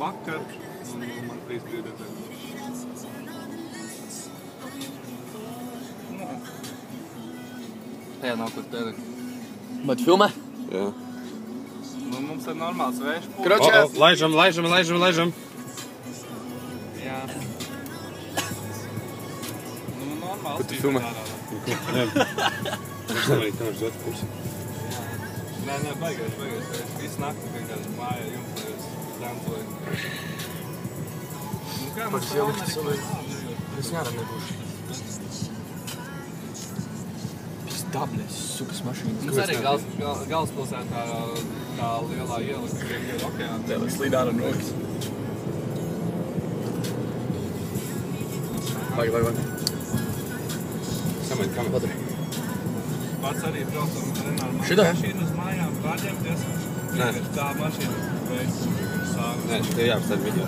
vakar, un man 3 brīdētē. Jā, nav kur tēdē. Bet filmē? Jā. Nu, mums ir normāls vējš pūlis. Kročēs! Laižam! Jā. Nu, normāls. Kur tu filmē? Jā. Es nevarīju, ka viņš uz otru pusi. Nē, baigais. Visu nakti vienkārši mājā jumtajos dancoju. Nu, kā mums Es jādam nebūšu. Dabnes, sukas mašīnas. Mums arī galvaspilsētā tā lielā iela, kas ir okeāna. Tev slīd ārā rokas. Vai. Samaini kameru. Pats arī braucam ar Šitā? mašīnu uz mājām, pārģēpties. Nē. Tā mašīna veids, sāga. Nē, te jāapstāda video.